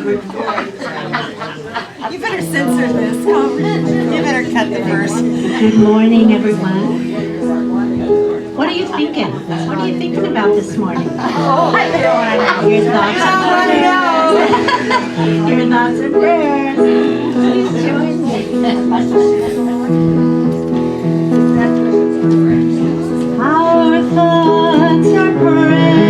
You better censor this. You better cut the first. Good morning, everyone. What are you thinking? What are you thinking about this morning? Oh, I know. Your thoughts and prayers. Your thoughts and prayers. Please join me. Our thoughts are prayers,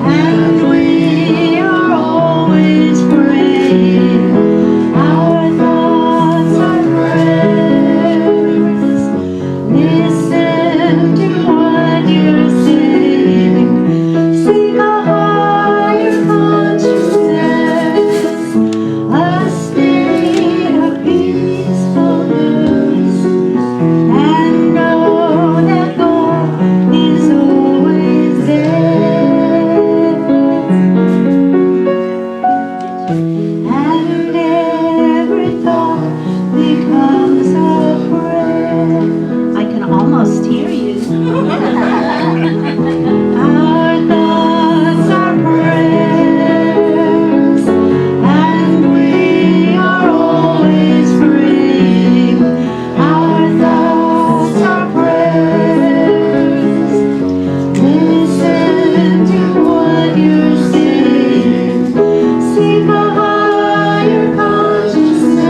and we are always praying. Our thoughts are prayers. Listen to what you're saying. Seek a higher consciousness, a state of peacefulness, and know that God is always there. And every thought becomes a prayer. I can almost hear you. Our thoughts are prayers, and we are always praying. Our thoughts are prayers. Listen to what you're saying. Seek a higher consciousness,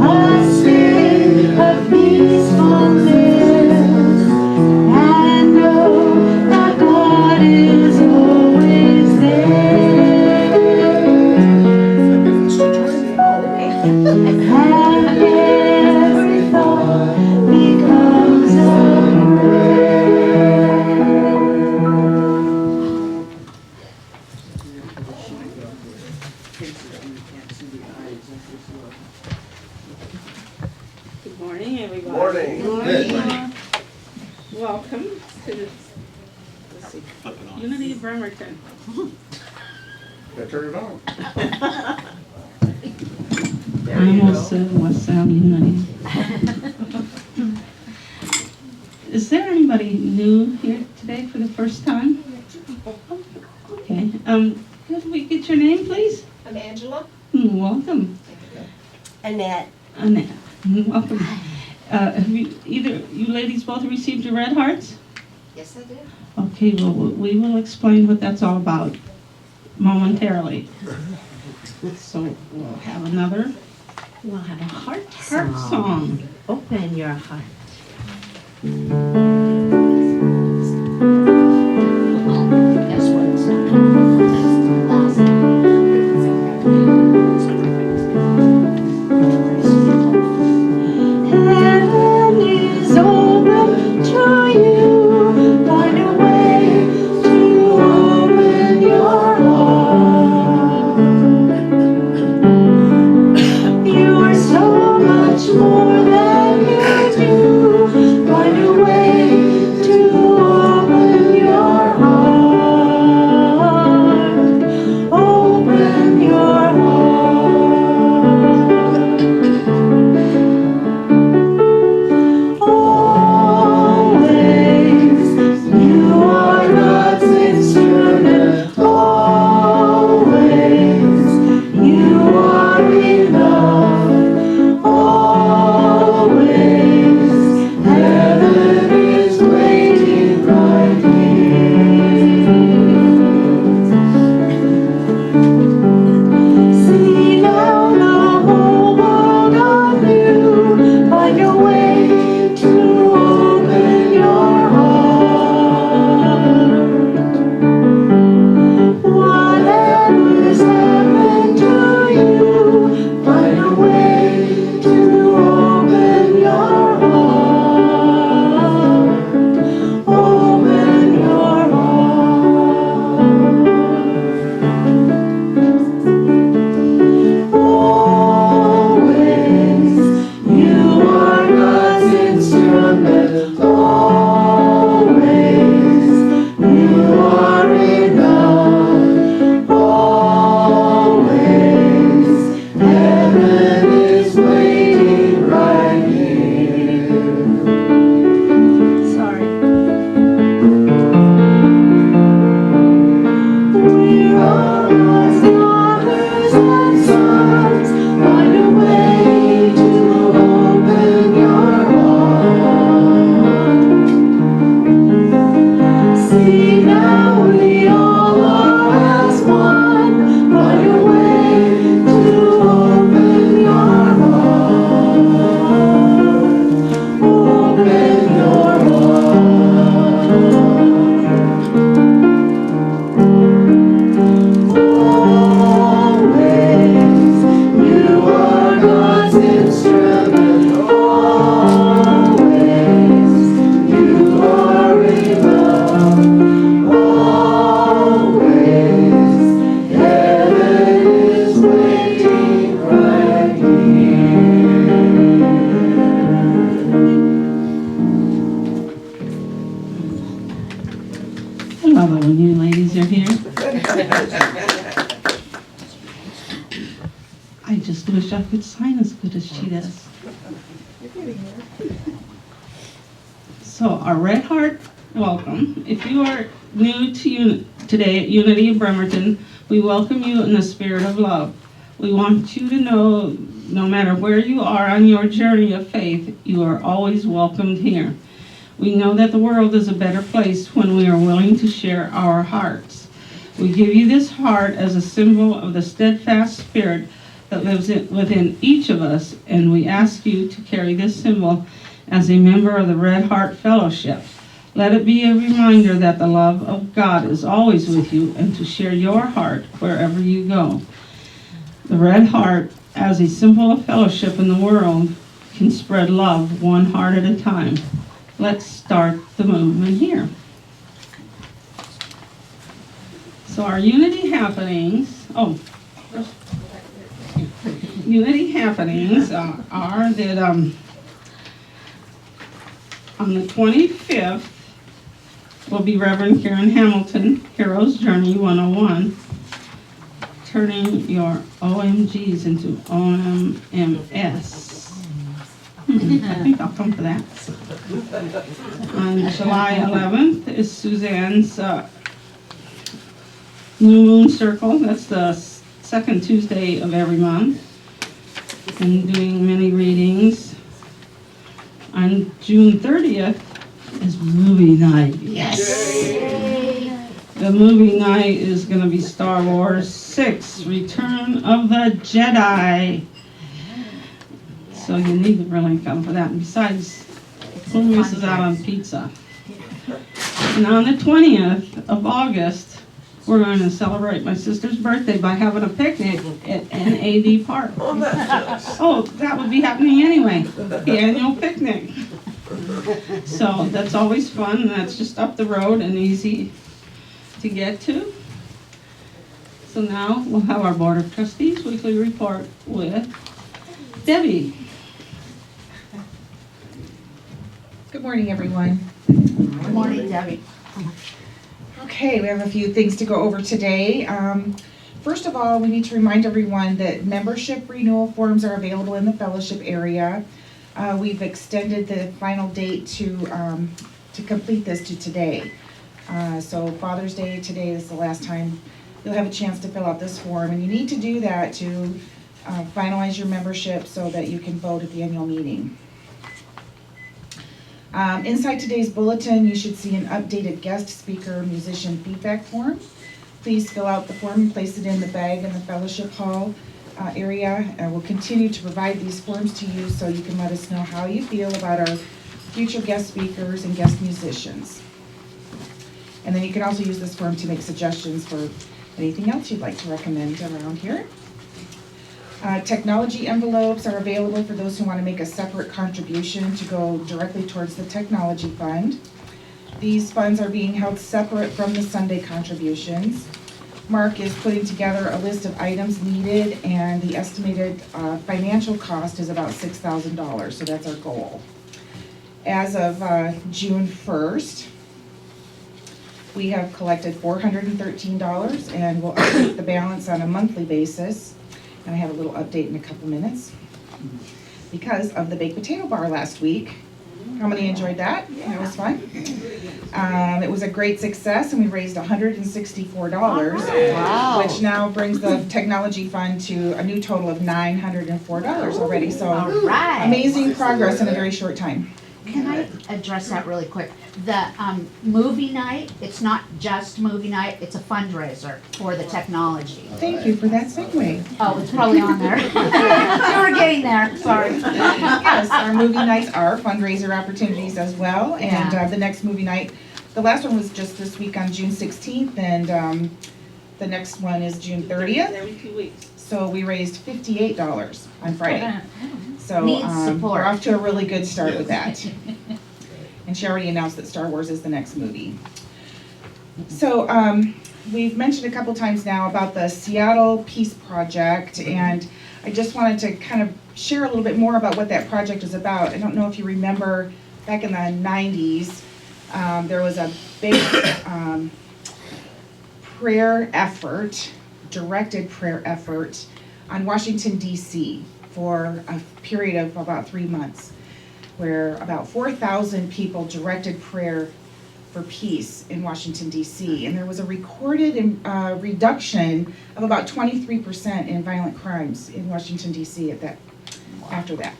a state of peacefulness, and know that God is always there. And every thought becomes a prayer. Good morning, everybody. Morning. Good morning. Welcome to Unity of Bremerton. Gotta turn it on. I almost said West Sound Unity. Is there anybody new here today for the first time? Okay. Could we get your name, please? I'm Angela. Welcome. Annette. Annette. Welcome. Have you ladies both received your red hearts? Yes, I did. Okay, well, we will explain what that's all about momentarily. So we'll have another We'll have a heart heart song. Open your heart. Heaven is open to you. Find a way to open your heart. You are so much more than you do. Find a way I just wish I could sign as good as she does. So our Red Heart welcome. If you are new to today at Unity of Bremerton, we welcome you in the spirit of love. We want you to know, no matter where you are on your journey of faith, you are always welcomed here. We know that the world is a better place when we are willing to share our hearts. We give you this heart as a symbol of the steadfast spirit that lives within each of us, and we ask you to carry this symbol as a member of the Red Heart Fellowship. Let it be a reminder that the love of God is always with you and to share your heart wherever you go. The Red Heart, as a symbol of fellowship in the world, can spread love one heart at a time. Let's start the movement here. So our Unity happenings, Unity happenings are that on the 25th will be Reverend Karen Hamilton, Hero's Journey 101, turning your OMGs into OMMS. I think I'll come for that. On July 11th is Suzanne's New Moon Circle. That's the second Tuesday of every month. And doing many readings. On June 30th is movie night. Yes! Yay. The movie night is going to be Star Wars 6, Return of the Jedi. So you need to really come for that. And besides, who misses out on pizza? And on the 20th of August, we're going to celebrate my sister's birthday by having a picnic at NAD Park. Oh, that would be happening anyway, the annual picnic. So that's always fun, and that's just up the road and easy to get to. So now we'll have our Board of Trustees weekly report with Debbie. Good morning, everyone. Good morning, Debbie. Okay, we have a few things to go over today. First of all, we need to remind everyone that membership renewal forms are available in the fellowship area. We've extended the final date to complete this to today. So Father's Day today is the last time you'll have a chance to fill out this form, and you need to do that to finalize your membership so that you can vote at the annual meeting. Inside today's bulletin, you should see an updated guest speaker musician feedback form. Please fill out the form and place it in the bag in the fellowship hall area. We'll continue to provide these forms to you so you can let us know how you feel about our future guest speakers and guest musicians. And then you can also use this form to make suggestions for anything else you'd like to recommend around here. Technology envelopes are available for those who want to make a separate contribution to go directly towards the technology fund. These funds are being held separate from the Sunday contributions. Mark is putting together a list of items needed, and the estimated financial cost is about $6,000, so that's our goal. As of June 1st, we have collected $413, and we'll update the balance on a monthly basis. And I have a little update in a couple minutes because of the baked potato bar last week. How many enjoyed that? That was fun. It was a great success, and we raised $164, Wow. which now brings the technology fund to a new total of $904 already. So All right. amazing progress in a very short time. Can I address that really quick? The movie night, it's not just movie night, it's a fundraiser for the technology. Thank you for that segue. Oh, it's probably on there. You were getting there, sorry. Yes, our movie nights are fundraiser opportunities as well, and Yeah. the next movie night, the last one was just this week on June 16th, and the next one is June 30th. Every 2 weeks. So we raised $58 on Friday. So Needs support. we're off to a really good start with that. And she already announced that Star Wars is the next movie. So we've mentioned a couple times now about the Seattle Peace Project, and I just wanted to kind of share a little bit more about what that project is about. I don't know if you remember back in the 90s, there was a big prayer effort directed prayer effort on Washington, D.C. for a period of about 3 months, where about 4,000 people directed prayer for peace in Washington, D.C. And there was a recorded reduction of about 23% in violent crimes in Washington, D.C. after that.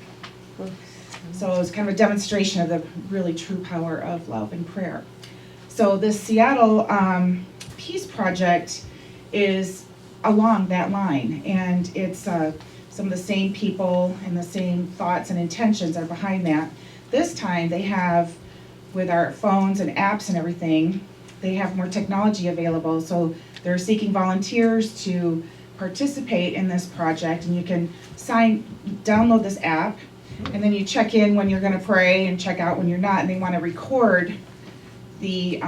So it was kind of a demonstration of the really true power of love and prayer. So this Seattle Peace Project is along that line, and it's some of the same people and the same thoughts and intentions are behind that. This time they have, with our phones and apps and everything, they have more technology available, so they're seeking volunteers to participate in this project, and you can download this app, and then you check in when you're going to pray and check out when you're not, and they want to record the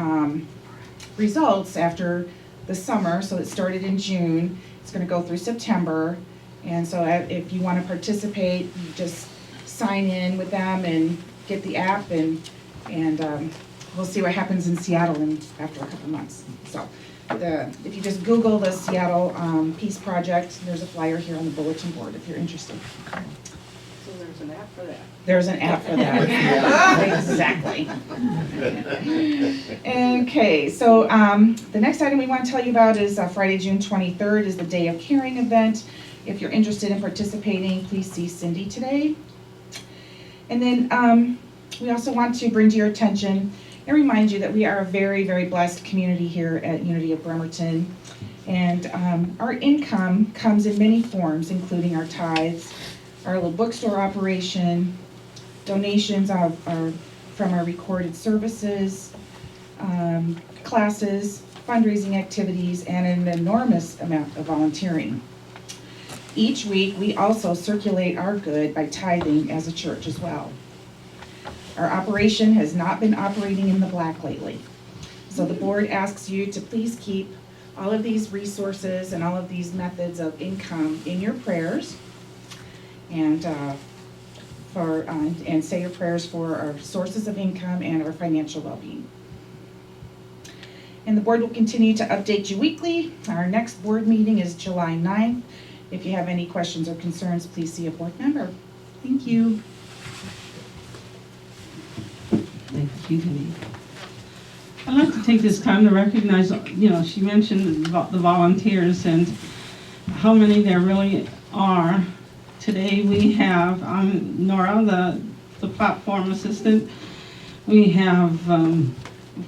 results after the summer. So it started in June, it's going to go through September, and so if you want to participate, you just sign in with them and get the app, and we'll see what happens in Seattle after a couple months. So if you just Google the Seattle Peace Project, there's a flyer here on the bulletin board if you're interested. So there's an app for that. There's an app for that. Exactly. Okay, so the next item we want to tell you about is Friday, June 23rd is the Day of Caring event. If you're interested in participating, please see Cindy today. And then we also want to bring to your attention and remind you that we are a very, very blessed community here at Unity of Bremerton. And our income comes in many forms, including our tithes, our little bookstore operation, donations are from our recorded services, classes, fundraising activities, and an enormous amount of volunteering. Each week, we also circulate our good by tithing as a church as well. Our operation has not been operating in the black lately. So the board asks you to please keep all of these resources and all of these methods of income in your prayers, and say your prayers for our sources of income and our financial well-being. And the board will continue to update you weekly. Our next board meeting is July 9th. If you have any questions or concerns, please see a board member. Thank you. Thank you, Denise. I'd like to take this time to recognize, she mentioned about the volunteers and how many there really are. Today we have Nora, the platform assistant. We have, of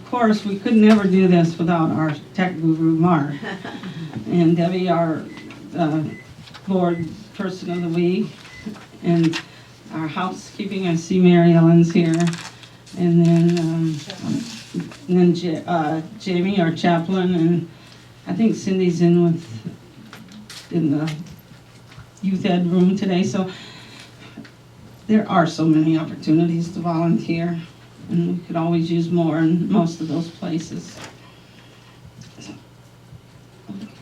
course, we could never do this without our tech guru, Mark. And Debbie, our board person of the week. And our housekeeping, I see Mary Ellen's here. And then Jamie, our chaplain, and I think Cindy's in the youth ed room today. So there are so many opportunities to volunteer, and we could always use more in most of those places.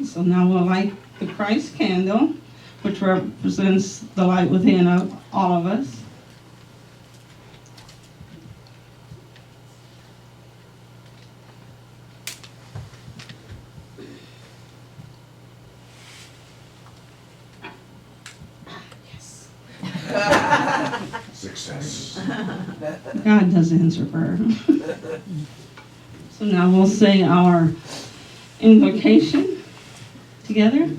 So now we'll light the Christ candle, which represents the light within all of us. Success. God does answer prayer. So now we'll say our invocation together.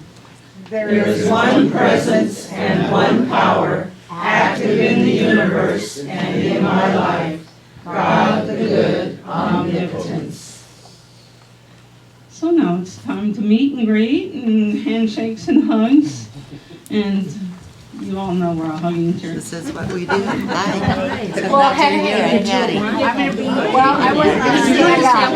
There is one presence and one power, active in the universe and in my life, God the good, omnipotence. So now it's time to meet and greet and handshakes and hugs. And you all know we're a hugging church. This is what we do. Hi. Well, hey, I'm Hattie. I'm gonna be, well, I wasn't gonna stand up.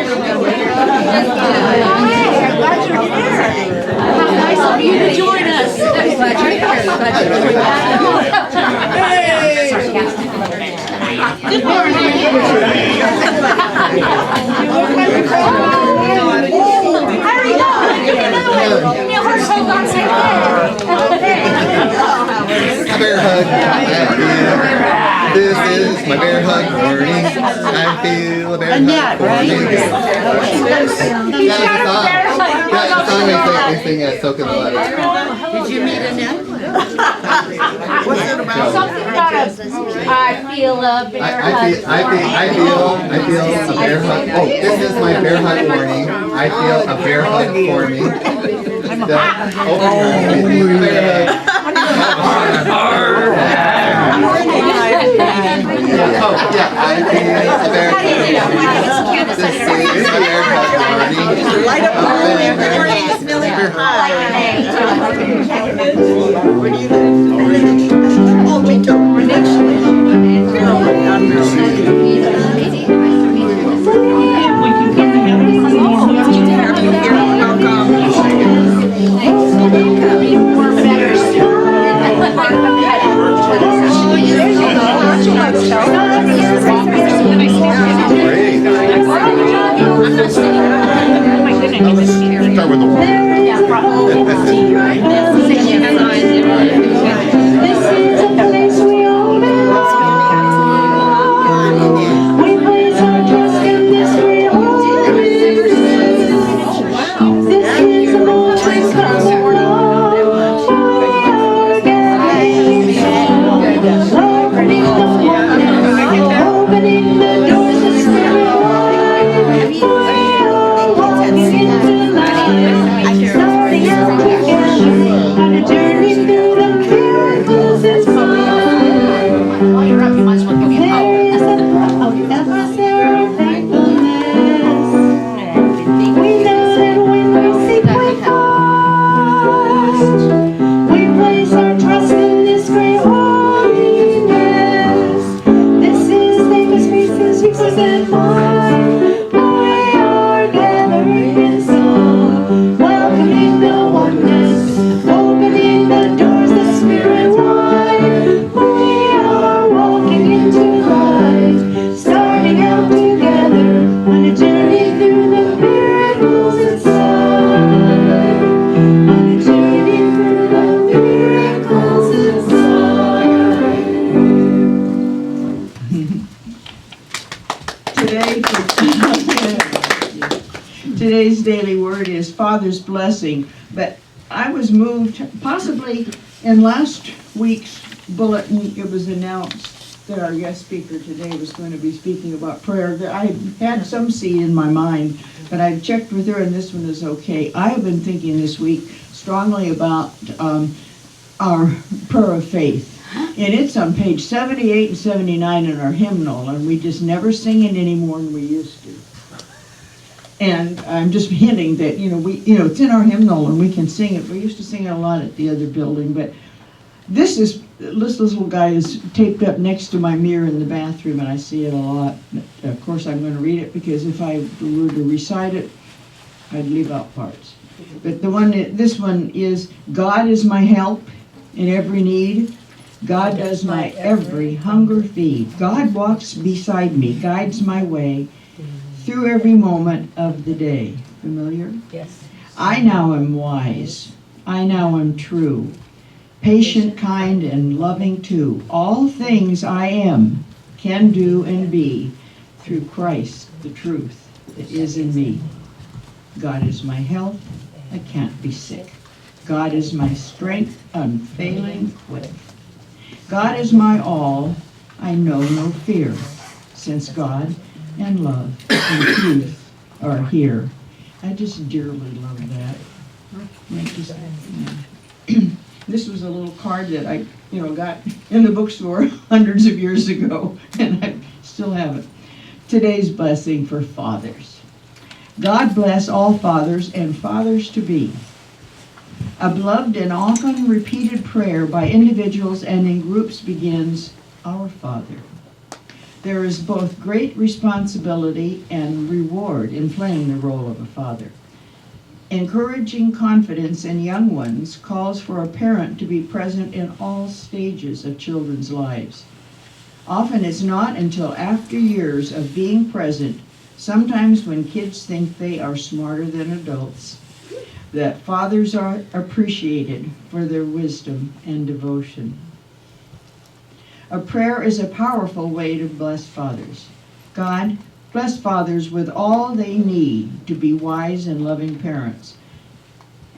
Hey, I'm glad you're here. How nice of you to join us. I'm glad you're here. Glad you're doing that. Good morning. How are you doing? Give me another one. Give me a heart hold on, say My bear hug. This is my bear hug morning. I feel a bear hug morning. He's got a bear hug. song they sing at Soak in the Light. Did you meet Annette? Something about I feel a bear hug. I feel a bear hug. Oh, this is my bear hug warning. I feel a bear hug for me. Oh, yeah, I feel a bear hug. This is a bear hug warning. Light up the room. Good morning, Miss Millie. Hi. Where do you live? Oh, me too. Start with the water. This is a place we all belong. We place our trust in this great holy. This is a moment of opening the doors of spirit wide. We are walking into life, starting out together on a journey through the miracles inside. While you're up, you might as well give me a hug. There is a atmosphere of thankfulness. We know that when we seek, we find. We place our trust in this great holiness. This is famous faces, yours and mine. We are gathering in song, welcoming the oneness, opening the doors, the spirit wide. We are walking into life, starting out together on a journey through the miracles inside. On a journey through the miracles inside. Today's daily word is Father's blessing, but I was moved, possibly in last week's bulletin, it was announced that our guest speaker today was going to be speaking about prayer. I had some seed in my mind, but I've checked with her and this one is okay. I have been thinking this week strongly about our prayer of faith. And it's on page 78 and 79 in our hymnal, and we just never sing it any more than we used to. And I'm just hinting that, it's in our hymnal and we can sing it. We used to sing it a lot at the other building, but this little guy is taped up next to my mirror in the bathroom and I see it a lot. But of course I'm going to read it because if I were to recite it, I'd leave out parts. But this one is, God is my help in every need. God does my every hunger feed. God walks beside me, guides my way through every moment of the day. Familiar? Yes. I now am wise. I now am true. Patient, kind, and loving too. All things I am, can do, and be through Christ, the truth that is in me. God is my health. I can't be sick. God is my strength, unfailing, quick. God is my all. I know no fear, since God and love and truth are here. I just dearly love that. This was a little card that I, got in the bookstore hundreds of years ago, and I still have it. Today's blessing for fathers. God bless all fathers and fathers to be. A beloved and often repeated prayer by individuals and in groups begins, Our Father. There is both great responsibility and reward in playing the role of a father. Encouraging confidence in young ones calls for a parent to be present in all stages of children's lives. Often it's not until after years of being present, sometimes when kids think they are smarter than adults, that fathers are appreciated for their wisdom and devotion. A prayer is a powerful way to bless fathers. God, bless fathers with all they need to be wise and loving parents.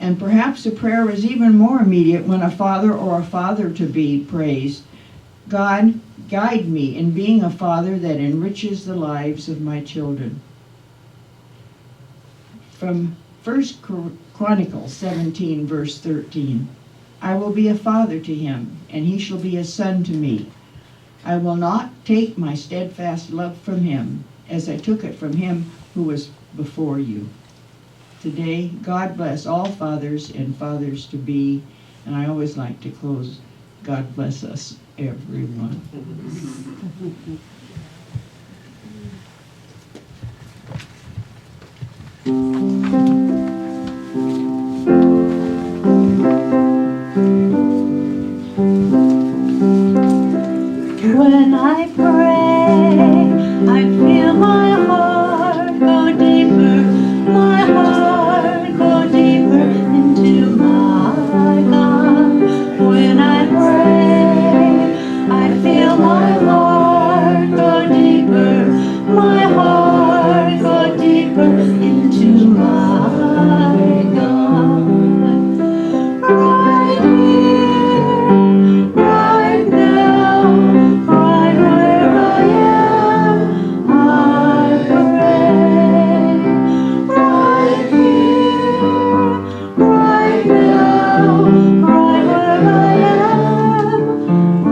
And perhaps the prayer is even more immediate when a father or a father-to-be prays, God, guide me in being a father that enriches the lives of my children. From 1 Chronicles 17, verse 13, I will be a father to him, and he shall be a son to me. I will not take my steadfast love from him, as I took it from him who was before you. Today, God bless all fathers and fathers-to-be, and I always like to close, God bless us, everyone. When I pray, I feel my heart go deeper, my heart go deeper into my God. When I pray, I feel my heart go deeper, my heart go deeper into my God. Right here, right now, right where I am, I pray. Right here, right now, right where I am, I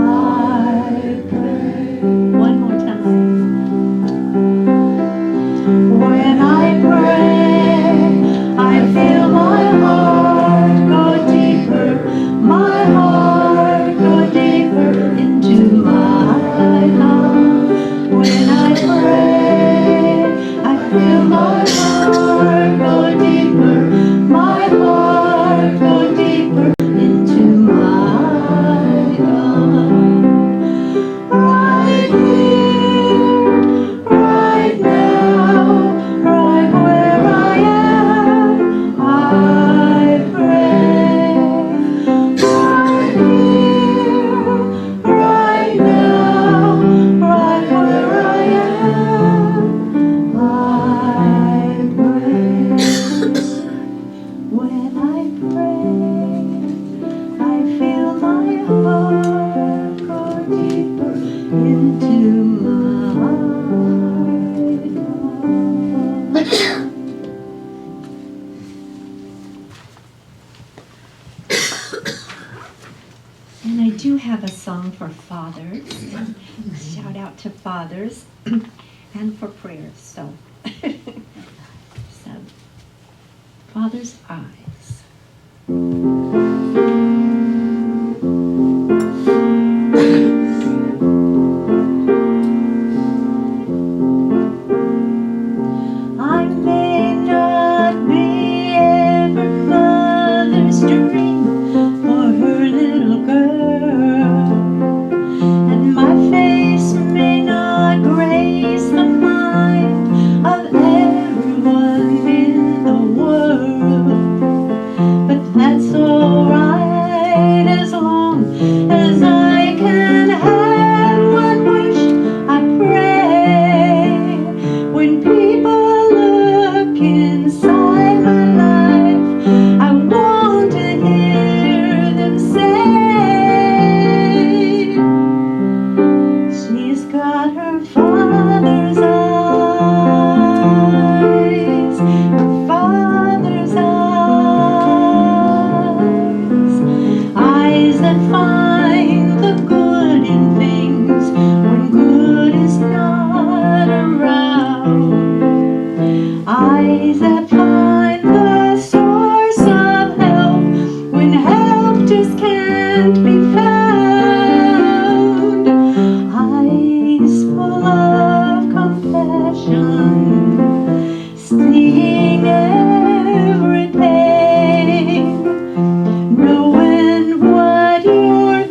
pray. One more time. When I pray, I feel my heart go deeper, my heart go deeper into my heart. When I pray, I feel my heart go deeper, my heart go deeper into my God. Right here, right now, right where I am, I pray. Right here, right now, right where I am, I pray. When I pray, I feel my heart go deeper into my God. And I do have a song for fathers. Shout out to fathers and for prayers. So, Father's Eyes. I may not be every mother's dream for her little girl, and my face may not grace the mind of everyone in the world, but that's alright as long as I can have one wish. I pray when people look inside my life, I want to hear them say, she's got her father's eyes, her father's eyes that find the good in things when good is not around, eyes that find the source of help when help just can't be found, eyes full of compassion, seeing every pain, knowing what you're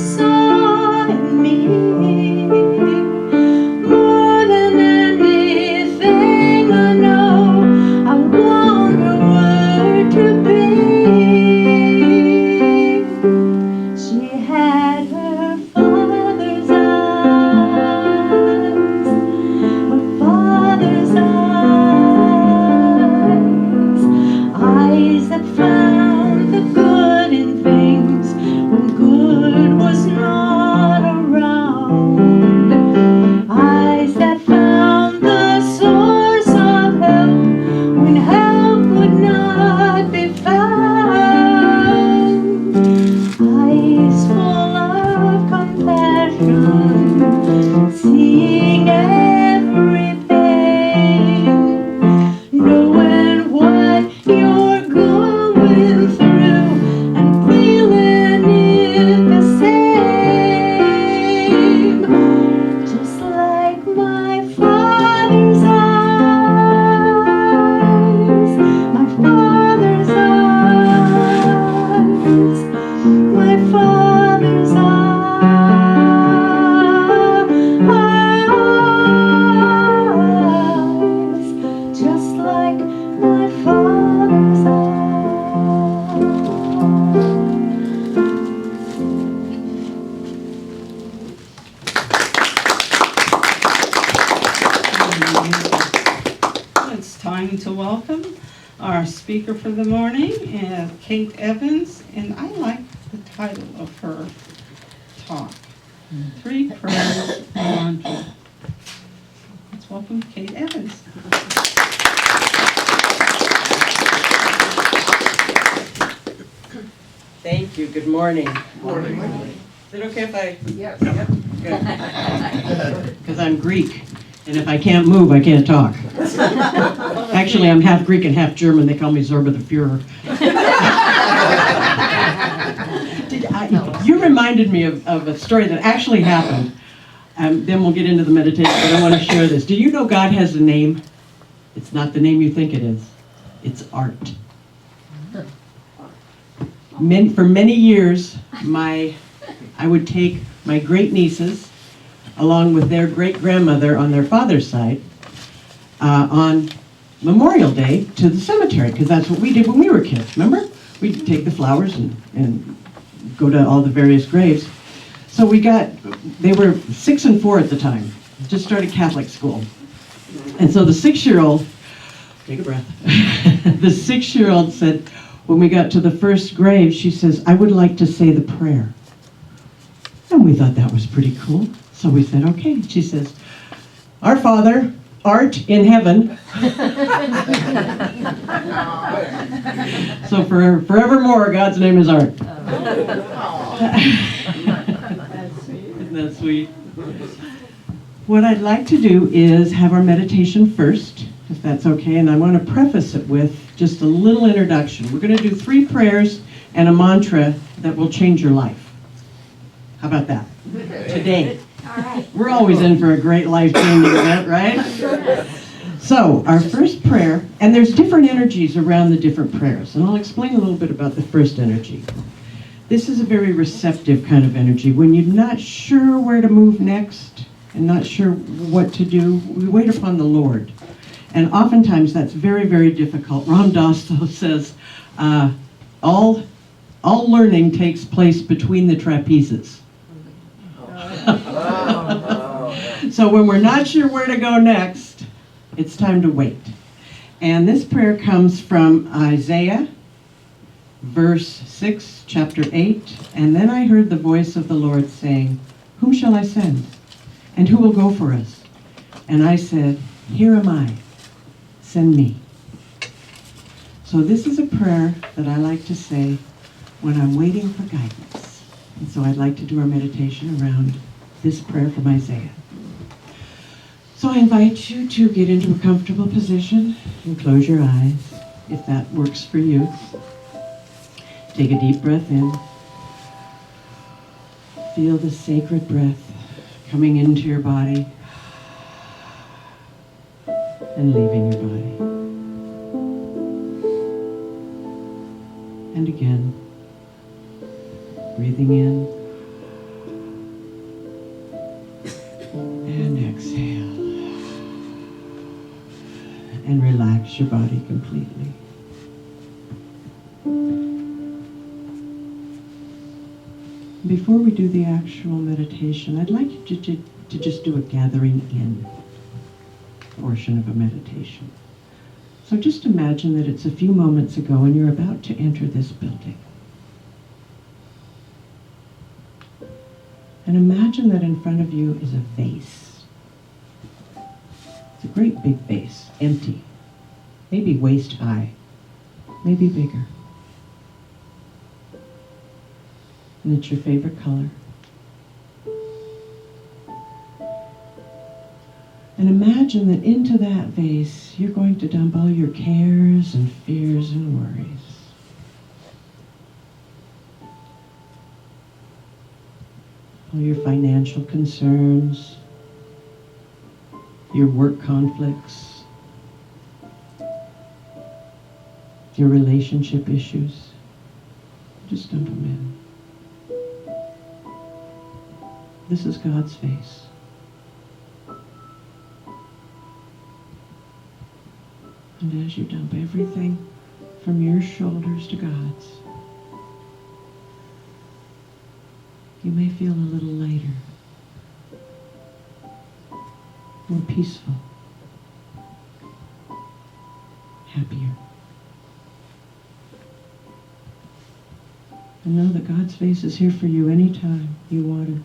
saw in me more than anything I know. I want her word to be. She had her father's eyes, her father's eyes that found the good in things when good was not around, eyes that found the source of help when help would not be found, eyes full of compassion, seeing every pain, knowing what you're going through and feeling it the same, just like my father's eyes, my father's eyes, my father's eyes, just like my father's eyes. It's time to welcome our speaker for the morning, Kate Evans, and I like the title of her talk, 3 Prayers Mantra. Let's welcome Kate Evans. Thank you. Good morning. Is it okay if I? Yes. Good. Because I'm Greek, and if I can't move, I can't talk. Actually, I'm half Greek and half German. They call me Zorba the Führer. You reminded me of a story that actually happened. Then we'll get into the meditation, but I want to share this. Do you know God has a name? It's not the name you think it is. It's art. For many years, I would take my great nieces, along with their great grandmother on their father's side, on Memorial Day to the cemetery, because that's what we did when we were kids. Remember? We'd take the flowers and go to all the various graves. So they were 6 and 4 at the time, just started Catholic school. And so the 6-year-old, take a breath, the 6-year-old said, when we got to the first grave, she says, I would like to say the prayer. And we thought that was pretty cool. So we said, okay. She says, Our Father, art in heaven. So forevermore, God's name is Art. Isn't that sweet? What I'd like to do is have our meditation first, if that's okay, and I want to preface it with just a little introduction. We're going to do 3 prayers and a mantra that will change your life. How about that? Today. All right. We're always in for a great life-changing event, right? So, our first prayer, and there's different energies around the different prayers, and I'll explain a little bit about the first energy. This is a very receptive kind of energy. When you're not sure where to move next and not sure what to do, we wait upon the Lord. And oftentimes that's very, very difficult. Ram Dass says, all learning takes place between the trapezes. So when we're not sure where to go next, it's time to wait. And this prayer comes from Isaiah, verse 6, chapter 8. And then I heard the voice of the Lord saying, Whom shall I send? And who will go for us? And I said, Here am I. Send me. So this is a prayer that I like to say when I'm waiting for guidance. And so I'd like to do our meditation around this prayer from Isaiah. So I invite you to get into a comfortable position and close your eyes, if that works for you. Take a deep breath in. Feel the sacred breath coming into your body and leaving your body. And again, breathing in relax your body completely. Before we do the actual meditation, I'd like you to just do a gathering in portion of a meditation. So just imagine that it's a few moments ago and you're about to enter this building. And imagine that in front of you is a vase. It's a great big vase, empty, maybe waist high, maybe bigger. And it's your favorite color. And imagine that into that vase, you're going to dump all your cares and fears and worries. All your financial concerns, your work conflicts, your relationship issues. Just dump them in. This is God's face. And as you dump everything from your shoulders to God's, you may feel a little lighter, more peaceful, happier. And know that God's face is here for you anytime you want it.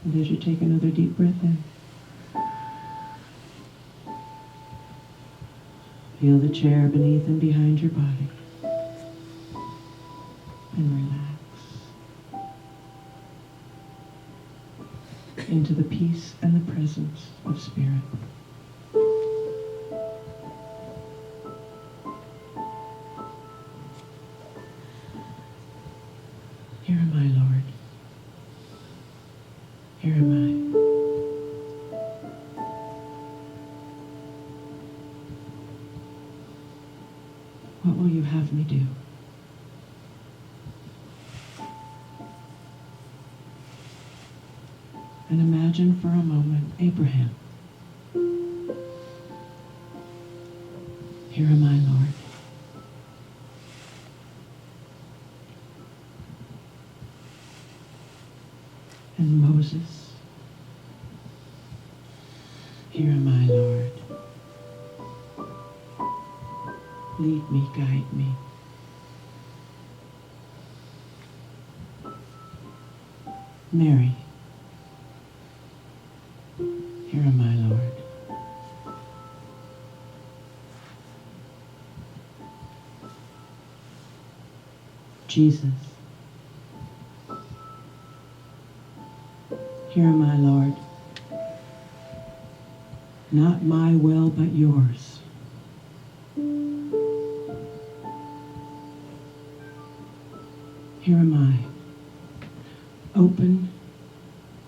And as you take another deep breath in, feel the chair beneath and behind your body. And relax into the peace and the presence of Spirit. Here am I, Lord. Here am I. What will you have me do? And imagine for a moment Abraham. Here am I, Lord. And Moses. Here am I, Lord. Lead me, guide me. Mary. Here am I, Lord. Jesus. Here am I, Lord. Not my will, but yours. Here am I, open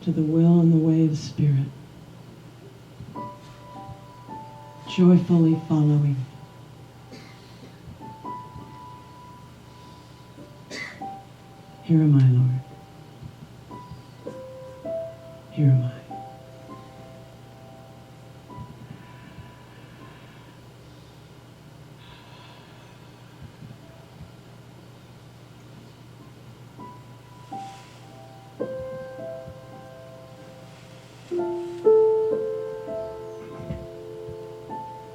to the will and the way of the Spirit, joyfully following. Here am I, Lord. Here am I.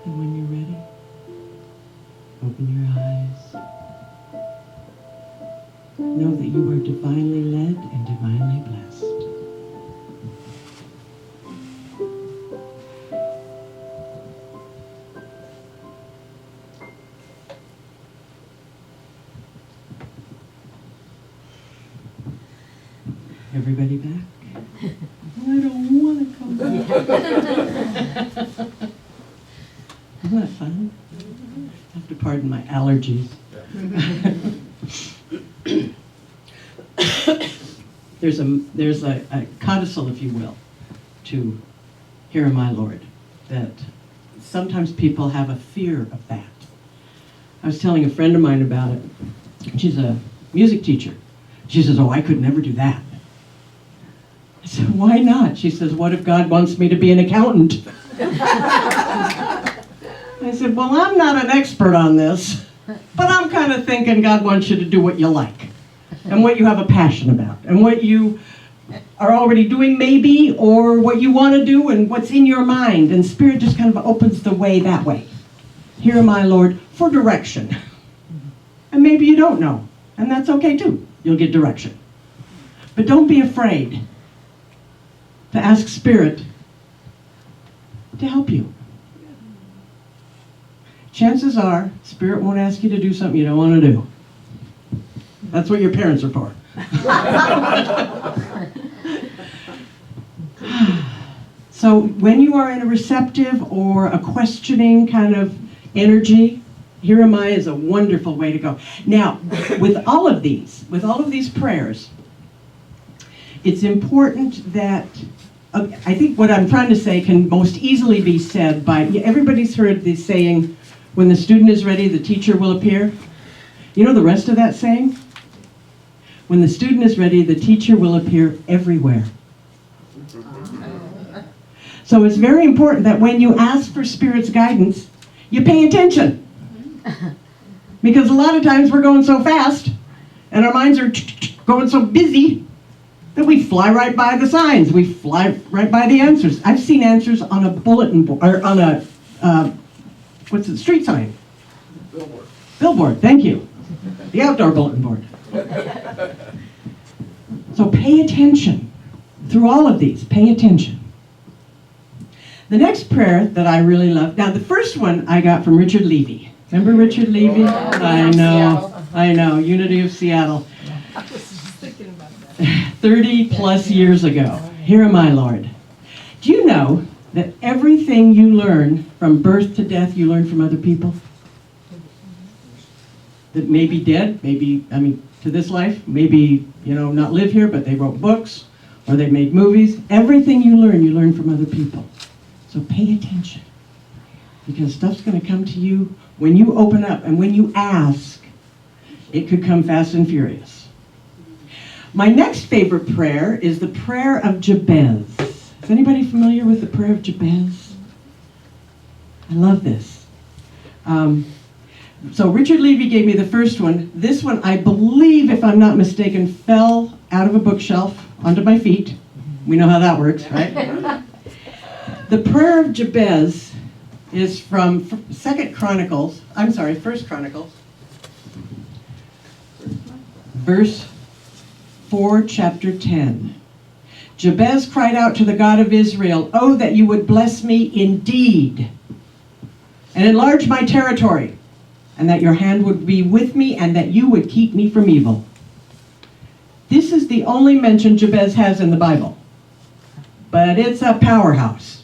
And when you're ready, open your eyes. Know that you are divinely led and divinely blessed. Everybody back? I don't want to come back. Isn't that fun? I have to pardon my allergies. There's a codicil, if you will, to Here Am I, Lord, that sometimes people have a fear of that. I was telling a friend of mine about it. She's a music teacher. She says, oh, I could never do that. I said, why not? She says, what if God wants me to be an accountant? I said, well, I'm not an expert on this, but I'm kind of thinking God wants you to do what you like and what you have a passion about and what you are already doing maybe, or what you want to do and what's in your mind. And Spirit just kind of opens the way that way. Here am I, Lord, for direction. And maybe you don't know, and that's okay too. You'll get direction. But don't be afraid to ask Spirit to help you. Chances are, Spirit won't ask you to do something you don't want to do. That's what your parents are for. So when you are in a receptive or a questioning kind of energy, here am I is a wonderful way to go. Now, with all of these prayers, it's important that, I think what I'm trying to say can most easily be said by, everybody's heard the saying, when the student is ready, the teacher will appear. You know the rest of that saying? When the student is ready, the teacher will appear everywhere. So it's very important that when you ask for Spirit's guidance, you pay attention. Because a lot of times we're going so fast, and our minds are going so busy, that we fly right by the signs. We fly right by the answers. I've seen answers on a bulletin board, or on a, street sign? Billboard. Billboard, thank you. The outdoor bulletin board. So pay attention. Through all of these, pay attention. The next prayer that I really love, now the first one I got from Richard Levy. Remember Richard Levy? I know, Unity of Seattle. 30 plus years ago. Here am I, Lord. Do you know that everything you learn from birth to death, you learn from other people? That may be dead, maybe, to this life, maybe, not live here, but they wrote books, or they made movies. Everything you learn from other people. So pay attention, because stuff's going to come to you when you open up, and when you ask, it could come fast and furious. My next favorite prayer is the prayer of Jabez. Is anybody familiar with the prayer of Jabez? I love this. So Richard Levy gave me the first one. This one, I believe, if I'm not mistaken, fell out of a bookshelf onto my feet. We know how that works, right? The prayer of Jabez is from 1 Chronicles, verse 4, chapter 10. Jabez cried out to the God of Israel, "Oh, that you would bless me indeed, and enlarge my territory, and that your hand would be with me, and that you would keep me from evil." This is the only mention Jabez has in the Bible, but it's a powerhouse.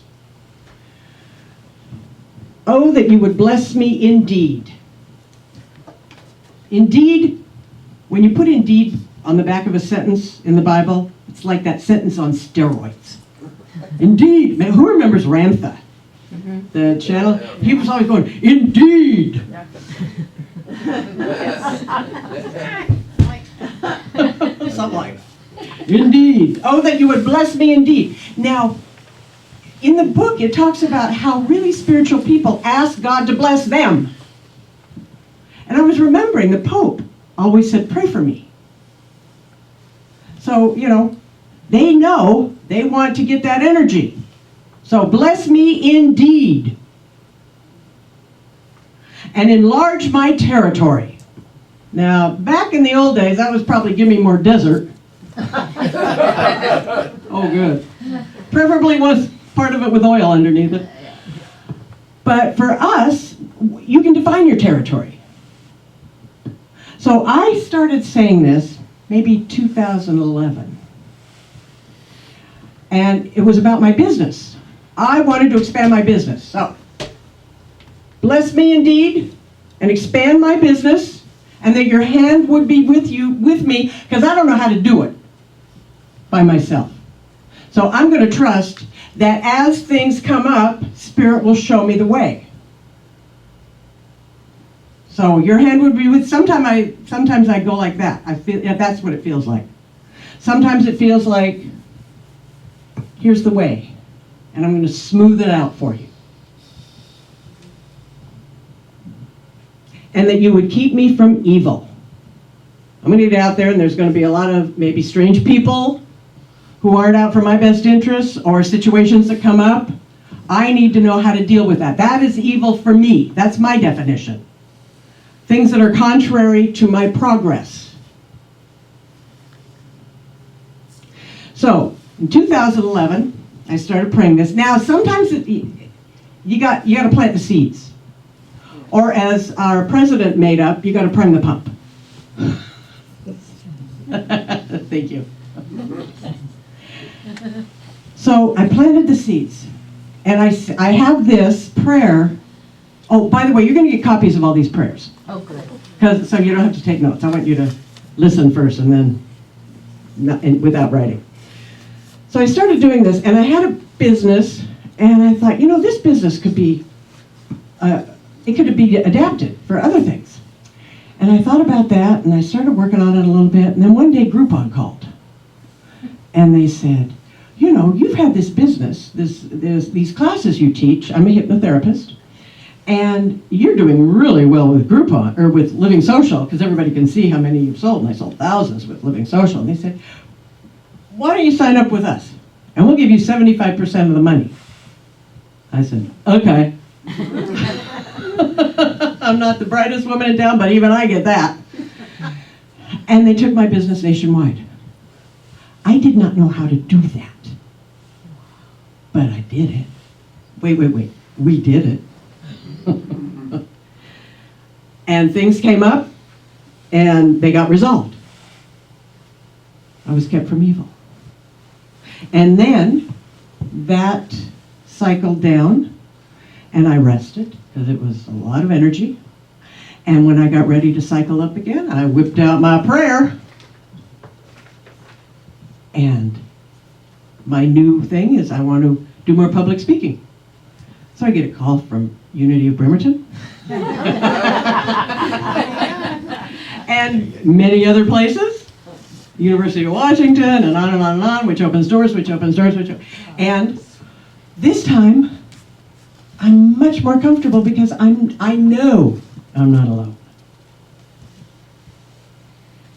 Oh, that you would bless me indeed. Indeed, when you put indeed on the back of a sentence in the Bible, it's like that sentence on steroids. Indeed. Man, who remembers Rantha? The channel? He was always going, indeed. Something like that. Indeed. Oh, that you would bless me indeed. Now, in the book, it talks about how really spiritual people ask God to bless them. And I was remembering the Pope always said, pray for me. So, they know they want to get that energy. So bless me indeed. And enlarge my territory. Now, back in the old days, that was probably give me more desert. Oh, good. Preferably was part of it with oil underneath it. But for us, you can define your territory. So I started saying this maybe 2011. And it was about my business. I wanted to expand my business. So, bless me indeed, and expand my business, and that your hand would be with me, because I don't know how to do it by myself. So I'm going to trust that as things come up, Spirit will show me the way. So your hand would be with, sometimes I go like that. I feel, that's what it feels like. Sometimes it feels like here's the way. And I'm going to smooth it out for you. And that you would keep me from evil. I'm going to get out there, and there's going to be a lot of maybe strange people who aren't out for my best interests, or situations that come up. I need to know how to deal with that. That is evil for me. That's my definition. Things that are contrary to my progress. So, in 2011, I started praying this. Now, sometimes you got to plant the seeds. Or as our president made up, you got to prime the pump. Thank you. So I planted the seeds. And I have this prayer. Oh, by the way, you're going to get copies of all these prayers. Oh, good. So you don't have to take notes. I want you to listen first and then without writing. So I started doing this, and I had a business, and I thought, this business could be, it could be adapted for other things. And I thought about that, and I started working on it a little bit, and then one day Groupon called. And they said, you've had this business, these classes you teach. I'm a hypnotherapist, and you're doing really well with Groupon, or with Living Social, because everybody can see how many you've sold, and I sold thousands with Living Social. And they said, why don't you sign up with us, and we'll give you 75% of the money. I said, okay. I'm not the brightest woman in town, but even I get that. And they took my business nationwide. I did not know how to do that. But I did it. Wait. We did it. And things came up, and they got resolved. I was kept from evil. And then that cycled down, and I rested, because it was a lot of energy. And when I got ready to cycle up again, I whipped out my prayer. And my new thing is I want to do more public speaking. So I get a call from Unity of Bremerton. And many other places. University of Washington, and on and on and on, which opens doors. And this time, I'm much more comfortable because I know I'm not alone.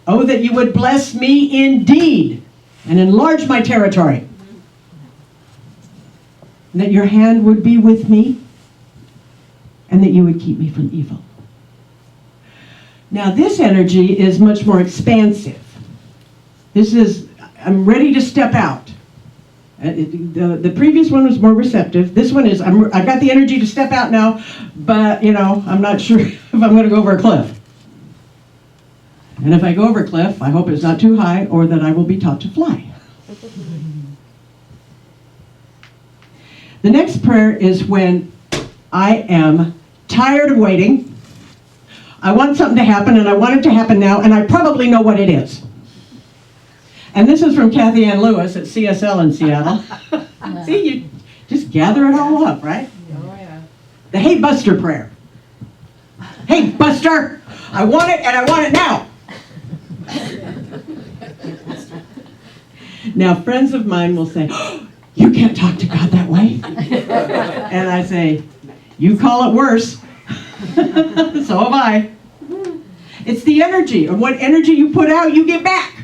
Oh, that you would bless me indeed and enlarge my territory. And that your hand would be with me, and that you would keep me from evil. Now this energy is much more expansive. This is, I'm ready to step out. The previous one was more receptive. This one is, I've got the energy to step out now, but I'm not sure if I'm going to go over a cliff. And if I go over a cliff, I hope it's not too high, or that I will be taught to fly. The next prayer is when I am tired of waiting. I want something to happen, and I want it to happen now, and I probably know what it is. And this is from Kathy Ann Lewis at CSL in Seattle. See, you just gather it all up, right? Oh, yeah. The Hey Buster prayer. Hey Buster, I want it, and I want it now. Now, friends of mine will say, oh, you can't talk to God that way. And I say, you call it worse. So have I. It's the energy, and what energy you put out, you get back.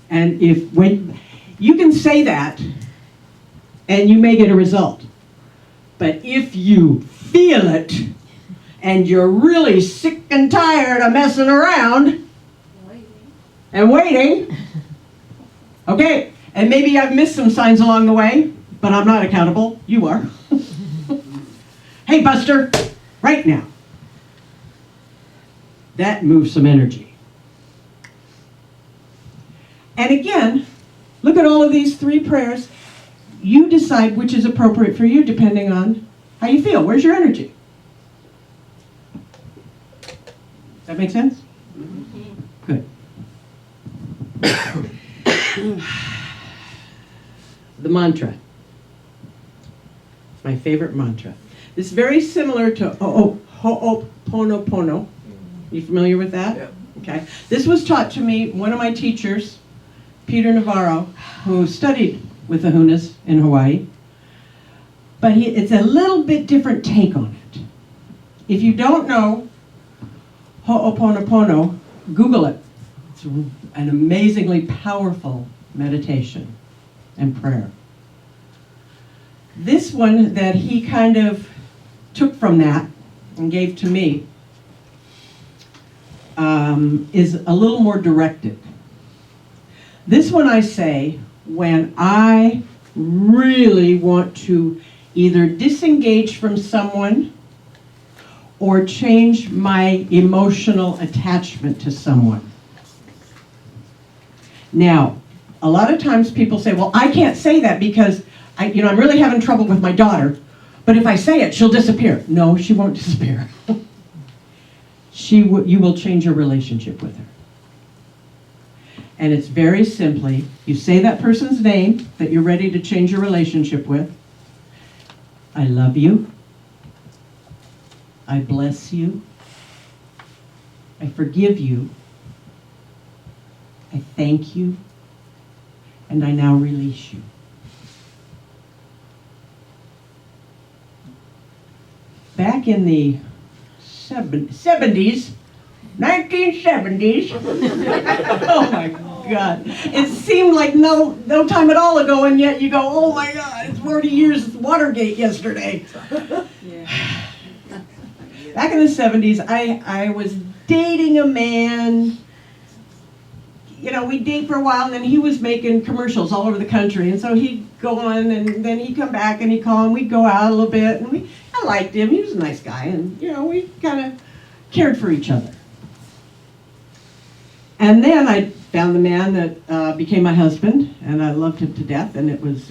And when you can say that, and you may get a result. But if you feel it, and you're really sick and tired of messing around and waiting, okay, and maybe I've missed some signs along the way, but I'm not accountable. You are. Hey, Buster, right now. That moves some energy. And again, look at all of these three prayers. You decide which is appropriate for you depending on how you feel. Where's your energy? Does that make sense? Good. The mantra. My favorite mantra. It's very similar to Ho'oponopono. You familiar with that? Yeah. Okay. This was taught to me, one of my teachers, Peter Navarro, who studied with the Hunas in Hawaii. But it's a little bit different take on it. If you don't know Ho'oponopono, Google it. It's an amazingly powerful meditation and prayer. This one that he kind of took from that and gave to me is a little more directed. This one I say when I really want to either disengage from someone or change my emotional attachment to someone. Now, a lot of times people say, well, I can't say that because I'm really having trouble with my daughter, but if I say it, she'll disappear. No, she won't disappear. You will change your relationship with her. And it's very simply, you say that person's name that you're ready to change your relationship with. I love you. I bless you. I forgive you. I thank you. And I now release you. Back in the 1970s, oh my God. It seemed like no time at all ago, and yet you go, oh my God, it's 40 years, it's Watergate yesterday. Back in the 70s, I was dating a man. We'd date for a while, and then he was making commercials all over the country, and so he'd go on, and then he'd come back, and he'd call, and we'd go out a little bit, and I liked him. He was a nice guy, and, we kind of cared for each other. And then I found the man that became my husband, and I loved him to death, and it was,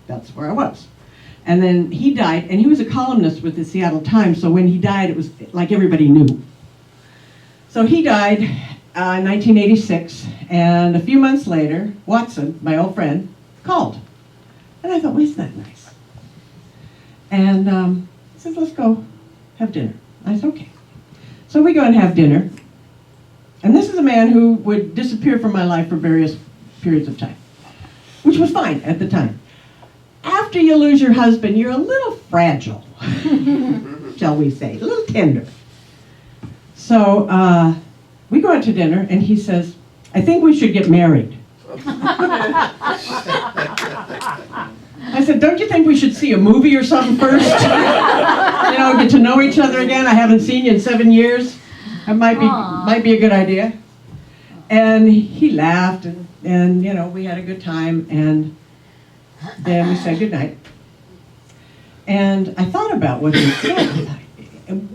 that's where I was. And then he died, and he was a columnist with the Seattle Times, so when he died, it was like everybody knew. So he died in 1986, and a few months later, Watson, my old friend, called. And I thought, well, isn't that nice? And he says, let's go have dinner. I said, okay. So we go and have dinner. And this is a man who would disappear from my life for various periods of time, which was fine at the time. After you lose your husband, you're a little fragile, shall we say, a little tender. So we go out to dinner, and he says, I think we should get married. I said, don't you think we should see a movie or something first? Get to know each other again. I haven't seen you in 7 years. That might be a good idea. And he laughed, and we had a good time, and then we said goodnight. And I thought about what he said.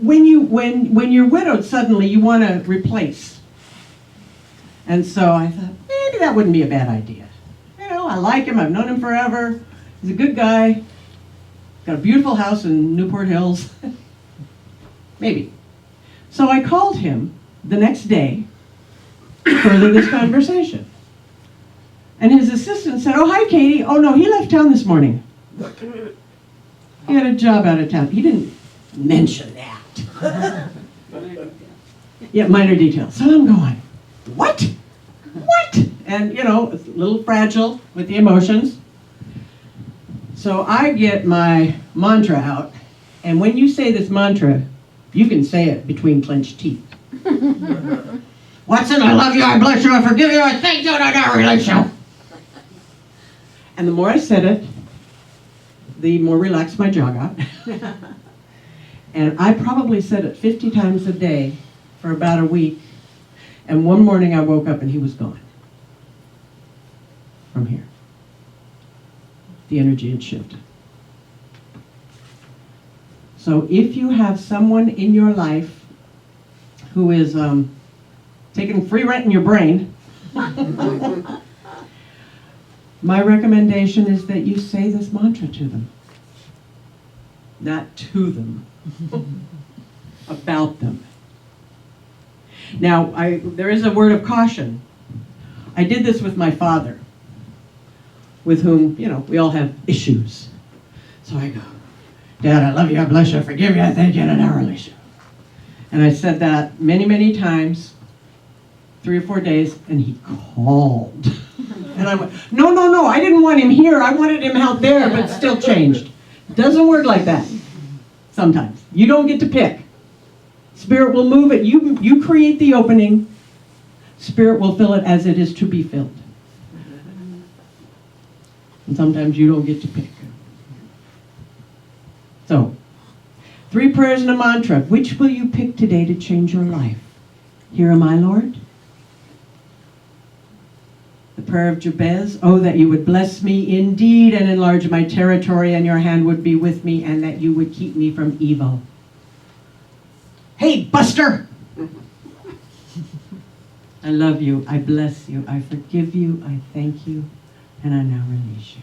When you're widowed, suddenly you want to replace. And so I thought, maybe that wouldn't be a bad idea. I like him. I've known him forever. He's a good guy. Got a beautiful house in Newport Hills. Maybe. So I called him the next day to further this conversation. And his assistant said, oh, hi, Katie. Oh, no, he left town this morning. He had a job out of town. He didn't mention that. Yeah, minor details. So I'm going, what? And, a little fragile with the emotions. So I get my mantra out. And when you say this mantra, you can say it between clenched teeth. Watson, I love you, I bless you, I forgive you, I thank you, and I now release you. And the more I said it, the more relaxed my jaw got. And I probably said it 50 times a day for about a week. And one morning I woke up and he was gone. From here. The energy had shifted. So if you have someone in your life who is taking free rent in your brain, my recommendation is that you say this mantra to them. Not to them. About them. Now, there is a word of caution. I did this with my father, with whom, we all have issues. So I go, Dad, I love you, I bless you, I forgive you, I thank you, and I now release you. And I said that many, many times, 3 or 4 days, and he called. And I went, no, I didn't want him here. I wanted him out there, but still changed. Doesn't work like that sometimes. You don't get to pick. Spirit will move it. You create the opening. Spirit will fill it as it is to be filled. And sometimes you don't get to pick. So, 3 prayers and a mantra. Which will you pick today to change your life? Here am I, Lord. The prayer of Jabez. Oh, that you would bless me indeed and enlarge my territory, and your hand would be with me, and that you would keep me from evil. Hey, Buster! I love you. I bless you. I forgive you. I thank you. And I now release you.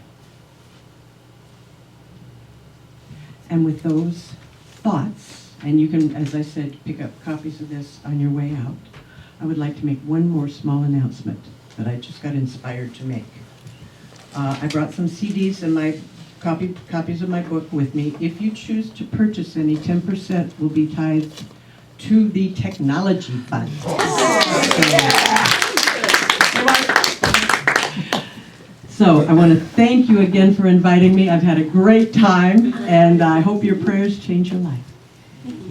And with those thoughts, and you can, as I said, pick up copies of this on your way out, I would like to make one more small announcement that I just got inspired to make. I brought some CDs and my copies of my book with me. If you choose to purchase any, 10% will be tithed to the technology fund. So I want to thank you again for inviting me. I've had a great time, and I hope your prayers change your life.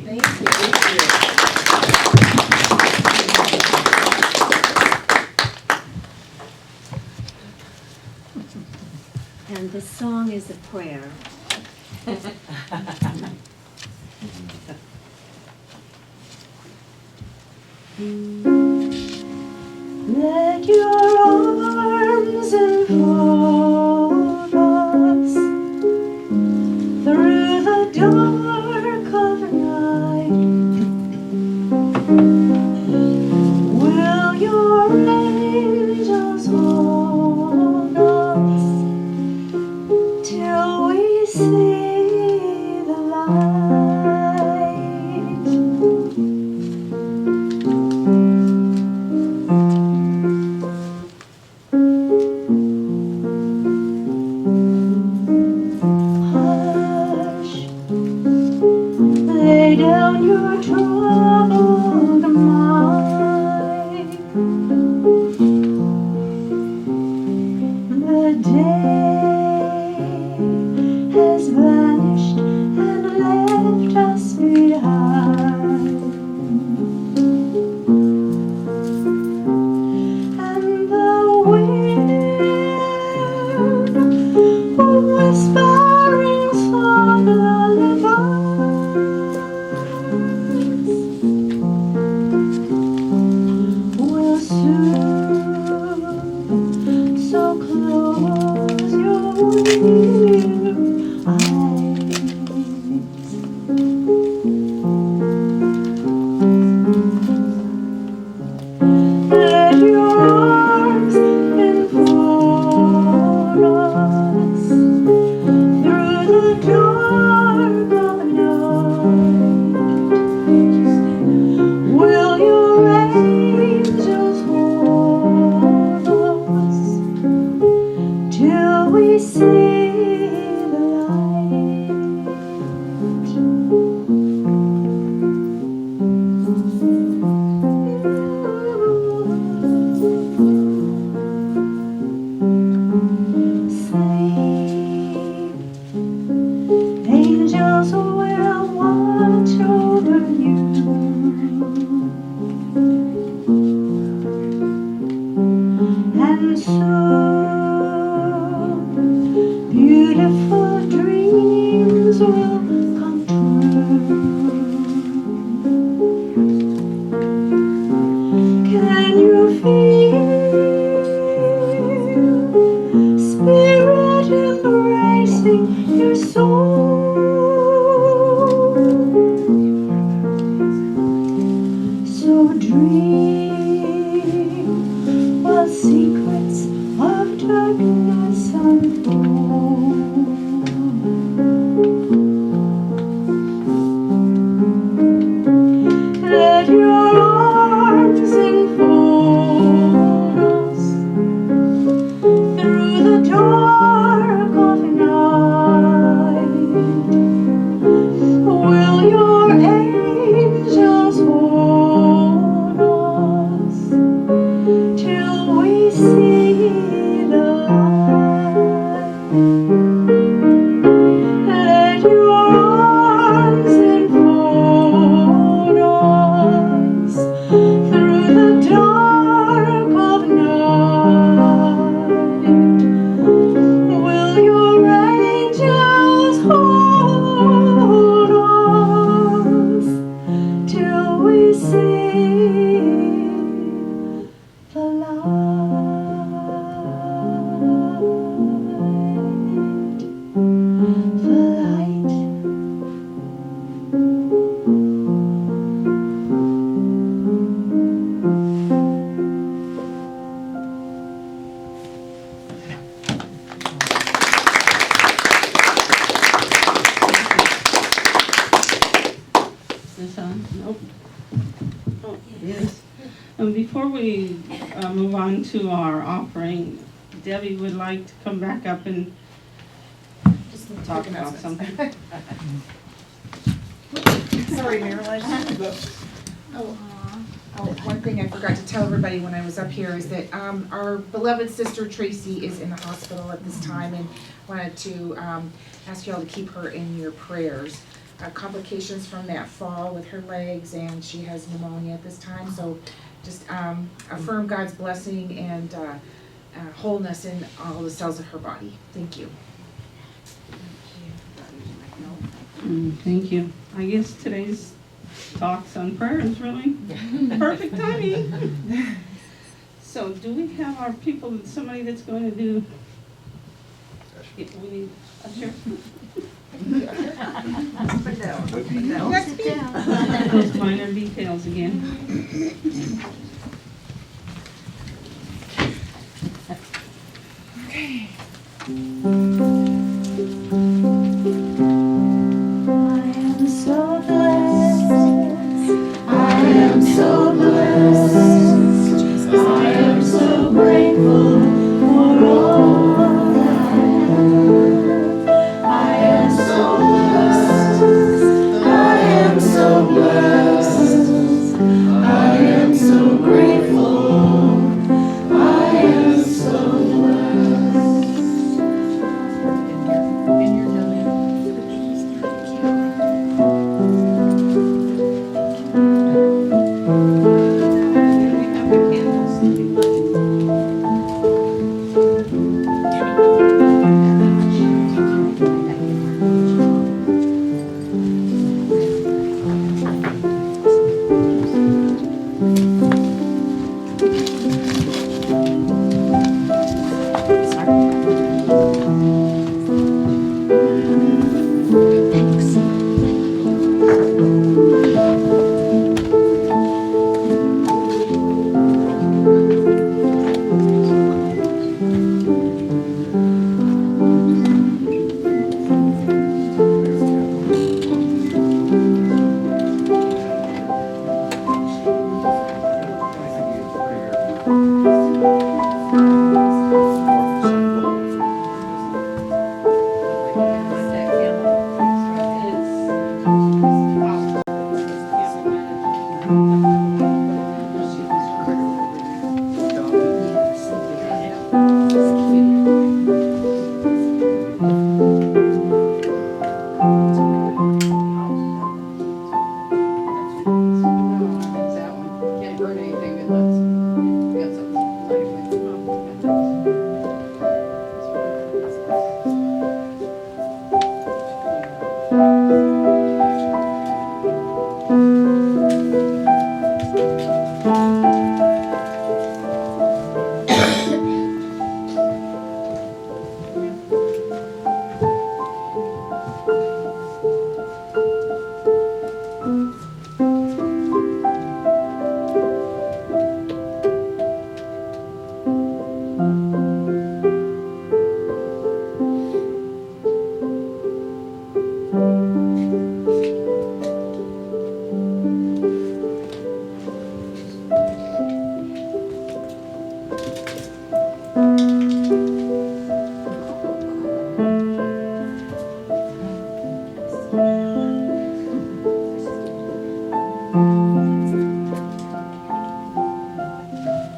Thank you. And the song is a prayer. Let your arms enfold us through the dark of night. Will your angels hold us till we see the light? Hush, lay down your troubled mind. The day has vanished and left us behind, and the wind whispering soft lullabies will soothe. So close your weary eyes. Let your arms enfold us through the dark of night. Will your angels hold us till we see the light? Sleep, angels will watch over you, and soon beautiful dreams will come true. Can you feel Spirit embracing your soul? So dream while secrets of And before we move on to our offering, Debbie would like to come back up and Just some talk quick about announcements. something. Sorry, Marilyn. One thing I forgot to tell everybody when I was up here is that our beloved sister Tracy is in the hospital at this time, and wanted to ask you all to keep her in your prayers. Complications from that fall with her legs, and she has pneumonia at this time, so just affirm God's blessing and wholeness in all the cells of her body. Thank you. Thank you. I guess today's talks on prayer is really perfect timing. So do we have our people, somebody that's going to do? We need usher. Sit down. Those minor details again. I am so blessed. I am so blessed. I am so grateful for all that I am so blessed. I am so blessed. I am so grateful. I am so blessed.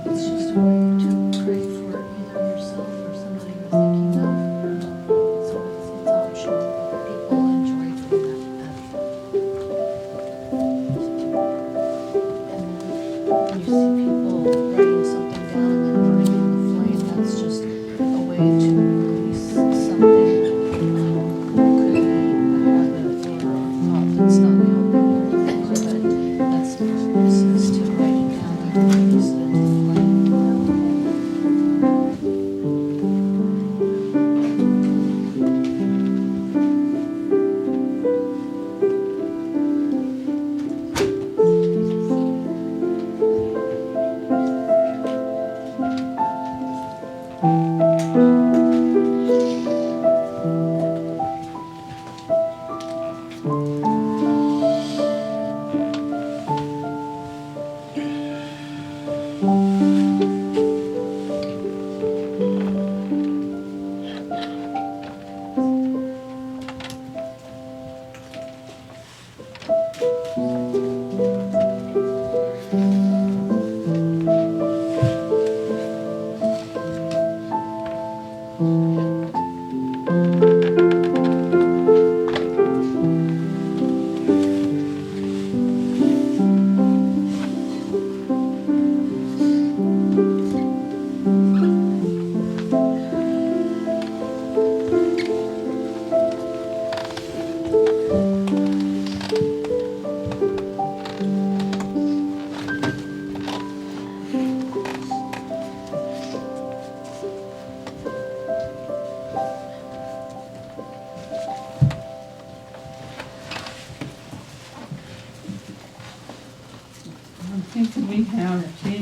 It's just a way to pray for either yourself or somebody you're thinking of. So it's optional, but people enjoy doing that. And when you see people writing something down and then burning in the flame, that's just a way to release something. It could be a habit or a thought that's not helping you, but that's the purpose, is to write it down and release it into the flame.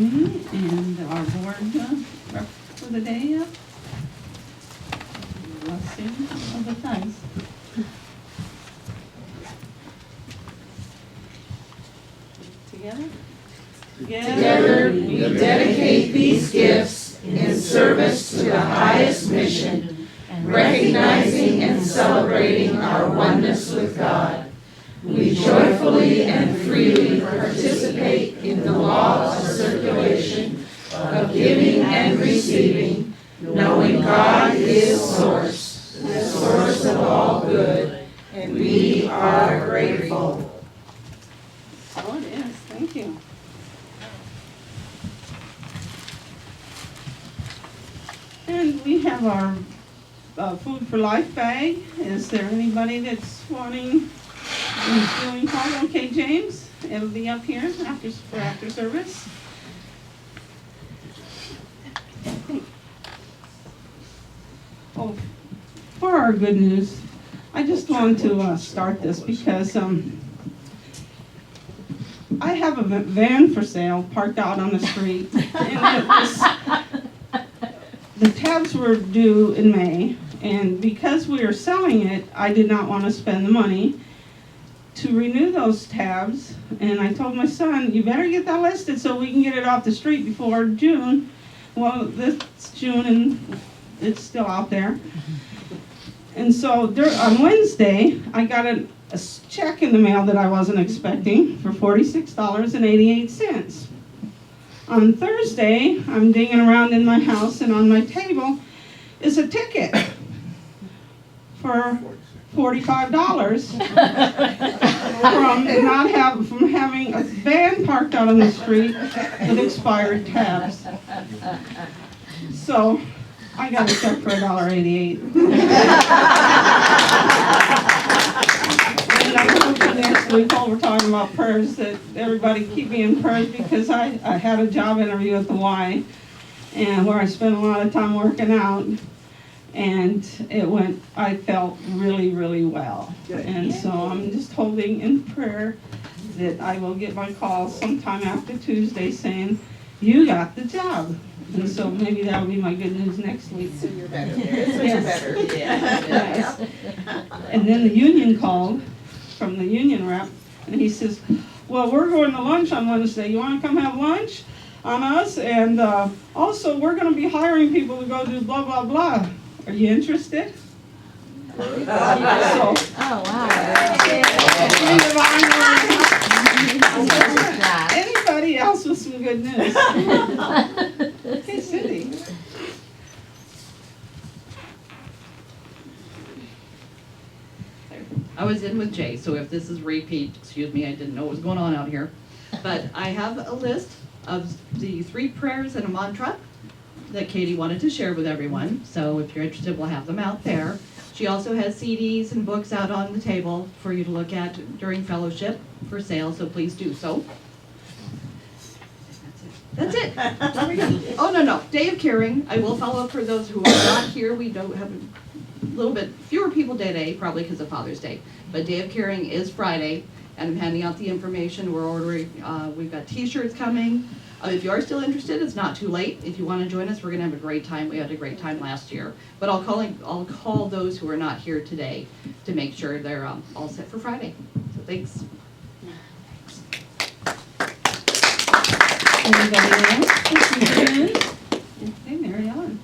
Jamie and our board rep for the day up. Blessing of the times. Together? Together, we dedicate these gifts in service to the highest mission, recognizing and celebrating our oneness with God. We joyfully and freely participate in the law of circulation, of giving and receiving, knowing God is source, the source of all good, and we are grateful. So it is, thank you. And we have our Food for Life bag. Is there anybody that's wanting, is doing call? Okay, James, it'll be up here for after service. Oh, for our good news, I just want to start this because I have a van for sale parked out on the street. And the tabs were due in May, and because we are selling it, I did not want to spend the money to renew those tabs. And I told my son, you better get that listed so we can get it off the street before June. Well, this June and it's still out there. And so on Wednesday, I got a check in the mail that I wasn't expecting for $46.88. On Thursday, I'm digging around in my house, and on my table is a ticket for $45 from having a van parked out on the street with expired tabs. So I got a check for $1.88. And I'm hoping next week while we're talking about prayers that everybody keep me in prayers, because I had a job interview at the Y, and where I spent a lot of time working out, and I felt really, really well. And so I'm just holding in prayer that I will get my call sometime after Tuesday saying, you got the job. And so maybe that'll be my good news next week. So you're better. Yes. Yes. And then the union called from the union rep, and he says, well, we're going to lunch on Wednesday. You want to come have lunch on us? And also, we're going to be hiring people to go do blah, blah, blah. Are you interested? So, Oh, wow. anybody else with some good news? Hey, Cindy. I was in with Jay, so if this is repeat, excuse me, I didn't know what was going on out here. But I have a list of the 3 prayers and a mantra that Katie wanted to share with everyone. So if you're interested, we'll have them out there. She also has CDs and books out on the table for you to look at during fellowship for sale, so please do so. That's it. Oh, no. Day of Caring. I will follow up for those who are not here. We don't have a little bit fewer people today, probably because of Father's Day. But Day of Caring is Friday, and I'm handing out the information. We're ordering, we've got t-shirts coming. If you are still interested, it's not too late. If you want to join us, we're going to have a great time. We had a great time last year. But I'll call those who are not here today to make sure they're all set for Friday. So thanks. Anybody else? Hey, Mary Ellen.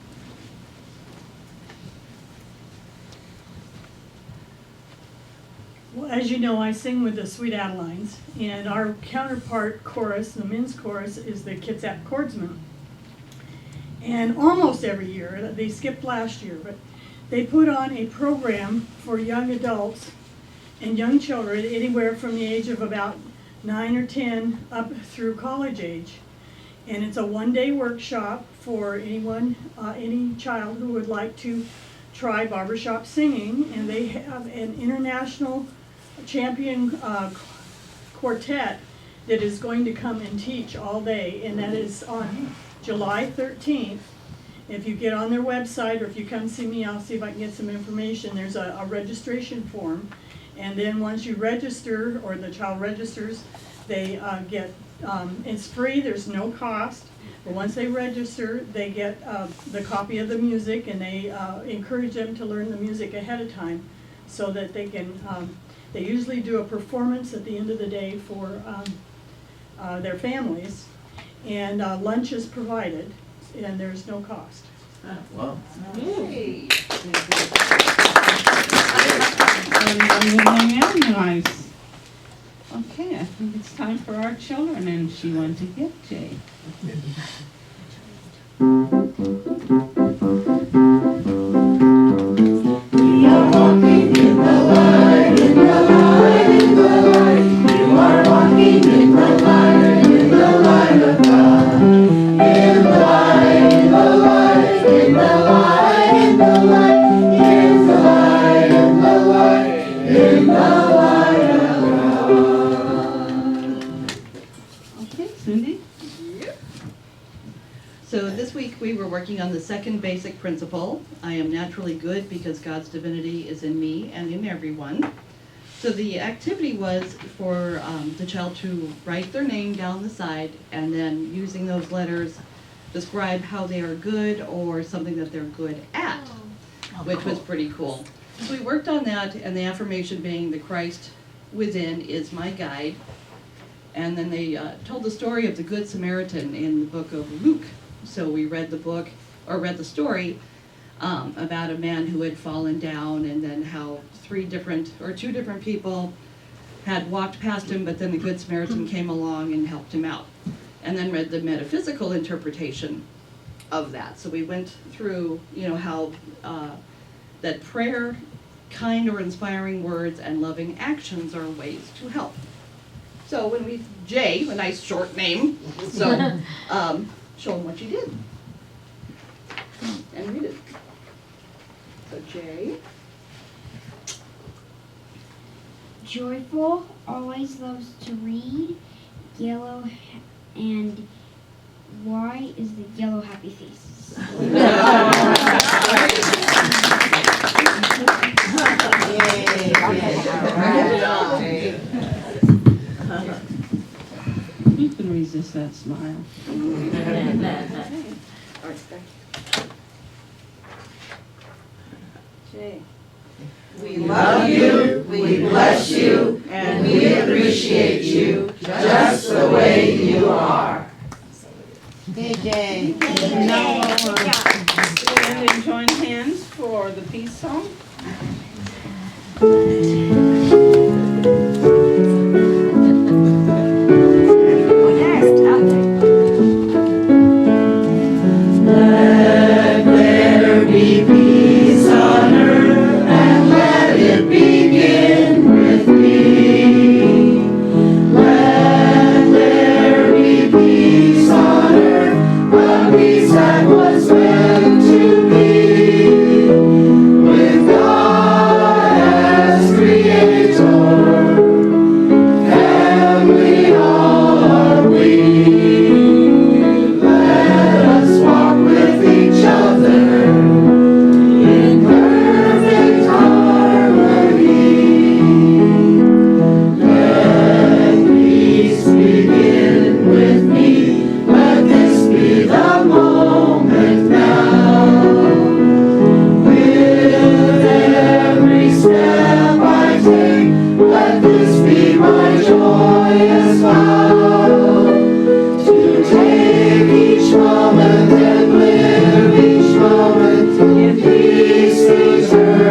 Well, as you know, I sing with the Sweet Adelines, and our counterpart chorus, the men's chorus, is the Kitsap Chordsmen. And almost every year, they skipped last year, but they put on a program for young adults and young children, anywhere from the age of about 9 or 10 up through college age. And it's a one-day workshop for anyone, any child who would like to try barbershop singing. And they have an international champion quartet that is going to come and teach all day, and that is on July 13th. If you get on their website, or if you come see me, I'll see if I can get some information. There's a registration form, and then once you register, or the child registers, they get It's free, there's no cost. But once they register, they get the copy of the music, and they encourage them to learn the music ahead of time so that they can, they usually do a performance at the end of the day for their families. And lunch is provided, and there's no cost. Wow. Yay. Nice. Okay, I think it's time for our children, and she wants to get Jay. We are walking in the light, in the light, in the light. You are walking in the light, in the light of God. In the light, in the light, in the light, in the light, in the light, in the light, in the light of God. Okay, Cindy? So this week we were working on the second basic principle. I am naturally good because God's divinity is in me and in everyone. So the activity was for the child to write their name down the side and then using those letters describe how they are good or something that they're good at, which was pretty cool. So we worked on that, and the affirmation being the Christ within is my guide. And then they told the story of the Good Samaritan in the book of Luke. So we read the book, or read the story about a man who had fallen down, and then how two different people had walked past him, but then the Good Samaritan came along and helped him out. And then read the metaphysical interpretation of that. So we went through, how that prayer, kind or inspiring words, and loving actions are ways to help. So Jay, a nice short name, so show them what you did. And read it. So Jay. Joyful, always loves to read, yellow, and why is the yellow happy face? You can resist that smile. Jay. We love you, we bless you, and we appreciate you just the way you are. Hey, Jay. Now we'll stand and join hands for the peace song. Let there be peace on earth, and let it begin with me. Let there be peace on earth, a peace that was meant to be, with God as creator, and we all are we. Let us walk with each other in perfect harmony. Let peace begin with me. Let this be the moment now. With every step I take, let this be my joyous vow. To take each moment and live each moment in peace eternally.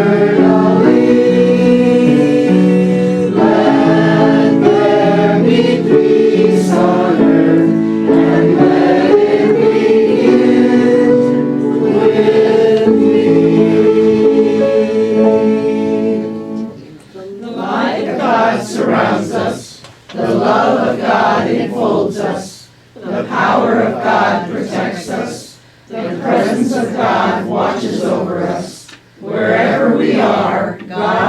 Let there be peace on earth, and let it begin with me. The light of God surrounds us. The love of God enfolds us. The power of God protects us. The presence of God watches over us. Wherever we are, God